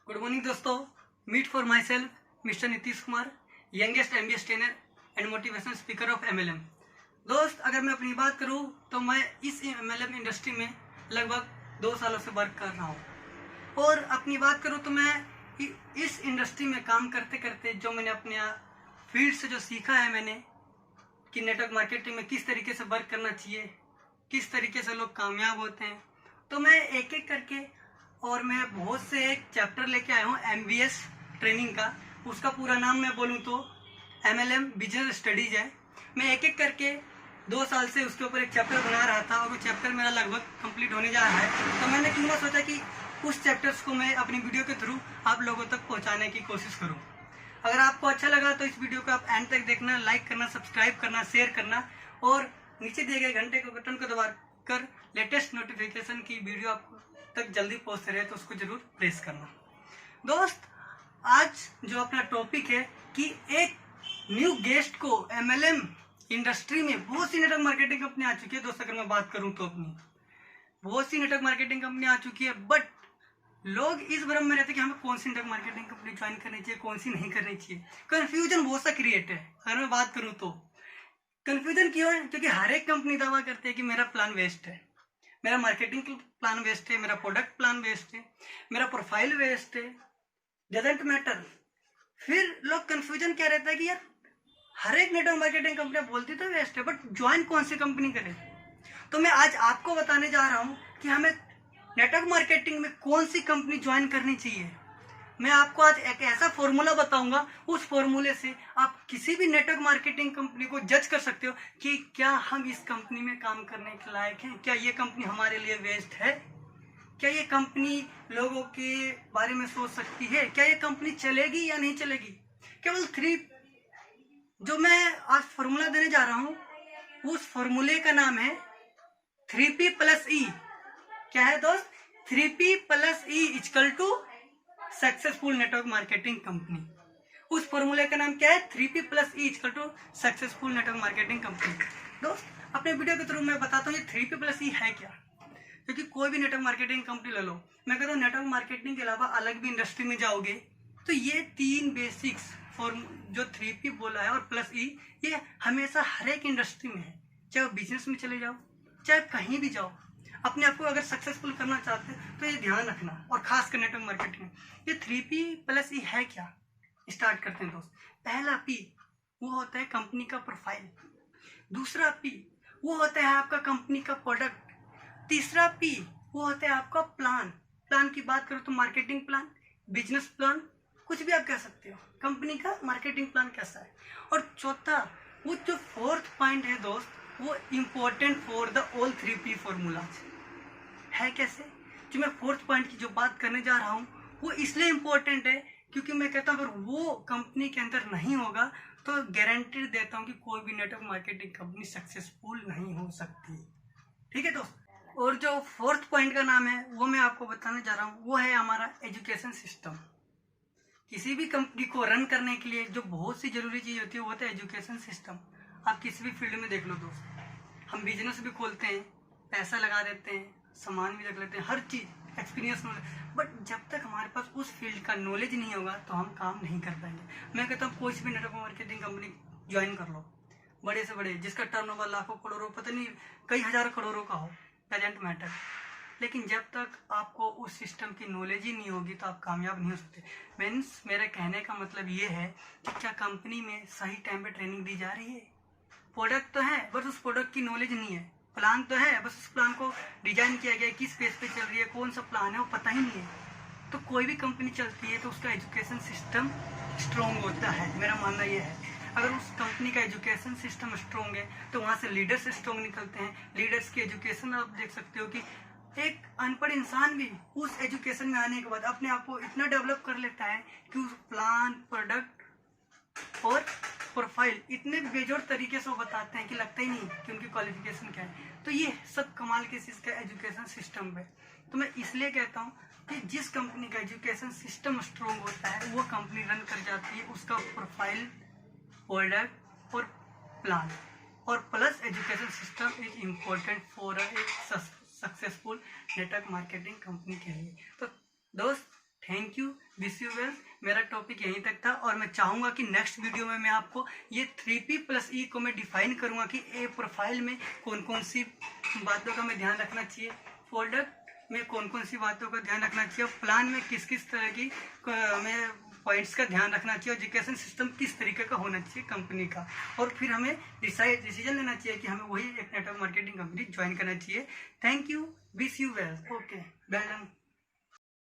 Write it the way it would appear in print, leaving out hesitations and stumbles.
Good morning दोस्तों। Meet for myself mister Nitish Kumar, youngest MBA trainer and motivational speaker of MLM। दोस्त, अगर मैं अपनी बात करूं तो मैं इस MLM इंडस्ट्री में लगभग 2 सालों से वर्क कर रहा हूं। और अपनी बात करूं तो मैं इस इंडस्ट्री में काम करते करते जो मैंने अपने फील्ड से जो सीखा है मैंने कि नेटवर्क मार्केटिंग में किस तरीके से वर्क करना चाहिए, किस तरीके से लोग कामयाब होते हैं, तो मैं एक एक करके और मैं बहुत से एक चैप्टर लेके आया हूँ MBS ट्रेनिंग का। उसका पूरा नाम मैं बोलूँ तो MLM बिजनेस स्टडीज है। मैं एक एक करके 2 साल से उसके ऊपर एक चैप्टर बना रहा था और वो चैप्टर मेरा लगभग कंप्लीट होने जा रहा है। तो मैंने क्यों ना सोचा कि उस चैप्टर्स को मैं अपनी वीडियो के थ्रू आप लोगों तक पहुँचाने की कोशिश करूँ। अगर आपको अच्छा लगा तो इस वीडियो को आप एंड तक देखना, लाइक करना, सब्सक्राइब करना, शेयर करना और नीचे दिए गए घंटे के बटन को दबा कर लेटेस्ट नोटिफिकेशन की वीडियो आपको तक जल्दी पहुंचते रहे तो उसको जरूर प्रेस करना। दोस्त, आज जो अपना टॉपिक है कि एक न्यू गेस्ट को MLM इंडस्ट्री में बहुत सी नेटवर्क मार्केटिंग कंपनी आ चुकी है। दोस्त, अगर मैं बात करूं तो अपनी बहुत सी नेटवर्क मार्केटिंग कंपनी आ चुकी है, बट लोग इस भ्रम में रहते हैं कि हमें कौन सी नेटवर्क मार्केटिंग कंपनी ज्वाइन करनी चाहिए, कौन सी नहीं करनी चाहिए। कंफ्यूजन बहुत सा क्रिएट है। अगर मैं बात करूं तो कंफ्यूजन क्यों है? क्योंकि हर एक कंपनी दावा करती है कि मेरा प्लान वेस्ट है, मेरा मार्केटिंग प्लान वेस्ट है, मेरा प्रोडक्ट प्लान वेस्ट है, मेरा प्रोफाइल वेस्ट है, डजंट मैटर। फिर लोग कंफ्यूजन क्या रहता है कि यार हर एक नेटवर्क मार्केटिंग कंपनी बोलती तो वेस्ट है, बट ज्वाइन कौन सी कंपनी करे। तो मैं आज आपको बताने जा रहा हूं कि हमें नेटवर्क मार्केटिंग में कौन सी कंपनी ज्वाइन करनी चाहिए। मैं आपको आज एक ऐसा फॉर्मूला बताऊंगा, उस फॉर्मूले से आप किसी भी नेटवर्क मार्केटिंग कंपनी को जज कर सकते हो कि क्या हम इस कंपनी में काम करने के लायक हैं, क्या ये कंपनी हमारे लिए बेस्ट है, क्या ये कंपनी लोगों के बारे में सोच सकती है, क्या ये कंपनी चलेगी या नहीं चलेगी। केवल 3 जो मैं आज फॉर्मूला देने जा रहा हूं, उस फॉर्मूले का नाम है 3P+E। क्या है दोस्त? 3P+E equal to successful network marketing company. उस फॉर्मूले का नाम क्या है? 3P+E equal to successful network marketing company. दोस्त, अपने वीडियो के थ्रू मैं बताता हूँ ये 3P+E है क्या। क्योंकि कोई भी नेटवर्क मार्केटिंग कंपनी ले लो, मैं कहता हूँ नेटवर्क मार्केटिंग के अलावा अलग भी इंडस्ट्री में जाओगे तो ये 3 बेसिक्स फॉर्म जो 3P बोला है और +E, ये हमेशा हर एक इंडस्ट्री में है। चाहे वो बिजनेस में चले जाओ, चाहे कहीं भी जाओ, अपने आप को अगर सक्सेसफुल करना चाहते हैं तो ये ध्यान रखना। और खासकर नेटवर्क मार्केटिंग में ये 3P+E है क्या, स्टार्ट करते हैं दोस्त। पहला P वो होता है कंपनी का प्रोफाइल, दूसरा P वो होता है आपका कंपनी का प्रोडक्ट, तीसरा P वो होता है आपका प्लान। प्लान की बात करो तो मार्केटिंग प्लान, बिजनेस प्लान, कुछ भी आप कह सकते हो, कंपनी का मार्केटिंग प्लान कैसा है। और चौथा वो जो 4th पॉइंट है दोस्त, वो important for the all 3P formulas है। कैसे? जो मैं 4th पॉइंट की जो बात करने जा रहा हूँ वो इसलिए इम्पोर्टेंट है क्योंकि मैं कहता हूँ अगर वो कंपनी के अंदर नहीं होगा तो गारंटी देता हूँ कि कोई भी नेटवर्क मार्केटिंग कंपनी सक्सेसफुल नहीं हो सकती। ठीक है दोस्त। और जो 4th पॉइंट का नाम है वो मैं आपको बताने जा रहा हूँ, वो है हमारा एजुकेशन सिस्टम। किसी भी कंपनी को रन करने के लिए जो बहुत सी जरूरी चीज होती है वो होता है एजुकेशन सिस्टम। आप किसी भी फील्ड में देख लो दोस्त, हम बिजनेस भी खोलते हैं, पैसा लगा देते हैं, सामान भी रख लेते हैं, हर चीज एक्सपीरियंस में, बट जब तक हमारे पास उस फील्ड का नॉलेज नहीं होगा तो हम काम नहीं कर पाएंगे। मैं कहता हूँ कोई भी नेटवर्क मार्केटिंग कंपनी ज्वाइन कर लो, बड़े से बड़े, जिसका टर्नओवर लाखों करोड़ों, पता नहीं कई हजार करोड़ों का हो, डजंट मैटर, लेकिन जब तक आपको उस सिस्टम की नॉलेज ही नहीं होगी तो आप कामयाब नहीं हो सकते। मीन्स मेरे कहने का मतलब ये है कि क्या कंपनी में सही टाइम पे ट्रेनिंग दी जा रही है, प्रोडक्ट तो है बस उस प्रोडक्ट की नॉलेज नहीं है, प्लान तो है बस उस प्लान को डिजाइन किया गया है, किस पेज पे चल रही है, कौन सा प्लान है वो पता ही नहीं है। तो कोई भी कंपनी चलती है तो उसका एजुकेशन सिस्टम स्ट्रॉन्ग होता है, मेरा मानना ये है। अगर उस कंपनी का एजुकेशन सिस्टम स्ट्रॉन्ग है तो वहाँ से लीडर्स स्ट्रॉन्ग निकलते हैं। लीडर्स की एजुकेशन आप देख सकते हो कि एक अनपढ़ इंसान भी उस एजुकेशन में आने के बाद अपने आप को इतना डेवलप कर लेता है कि उस प्लान, प्रोडक्ट और प्रोफाइल इतने बेजोड़ तरीके से वो बताते हैं कि लगता ही नहीं कि उनकी क्वालिफिकेशन क्या है। तो ये सब कमाल के चीज का एजुकेशन सिस्टम पे। तो मैं इसलिए कहता हूँ कि जिस कंपनी का एजुकेशन सिस्टम स्ट्रॉन्ग होता है वो कंपनी रन कर जाती है, उसका प्रोफाइल, प्रोडक्ट और प्लान और plus education system is important for successful network marketing company के लिए। तो दोस्त, thank you, wish you well. मेरा टॉपिक यहीं तक था और मैं चाहूँगा कि नेक्स्ट वीडियो में मैं आपको ये 3P+E को मैं डिफाइन करूँगा कि ए प्रोफाइल में कौन कौन सी बातों का मैं ध्यान रखना चाहिए, फोल्डर में कौन कौन सी बातों का ध्यान रखना चाहिए, प्लान में किस किस तरह की हमें पॉइंट्स का ध्यान रखना चाहिए और एजुकेशन सिस्टम किस तरीके का होना चाहिए कंपनी का, और फिर हमें डिसीजन लेना चाहिए कि हमें वही एक नेटवर्क मार्केटिंग कंपनी ज्वाइन करना चाहिए। Thank you, wish you well, okay, well done.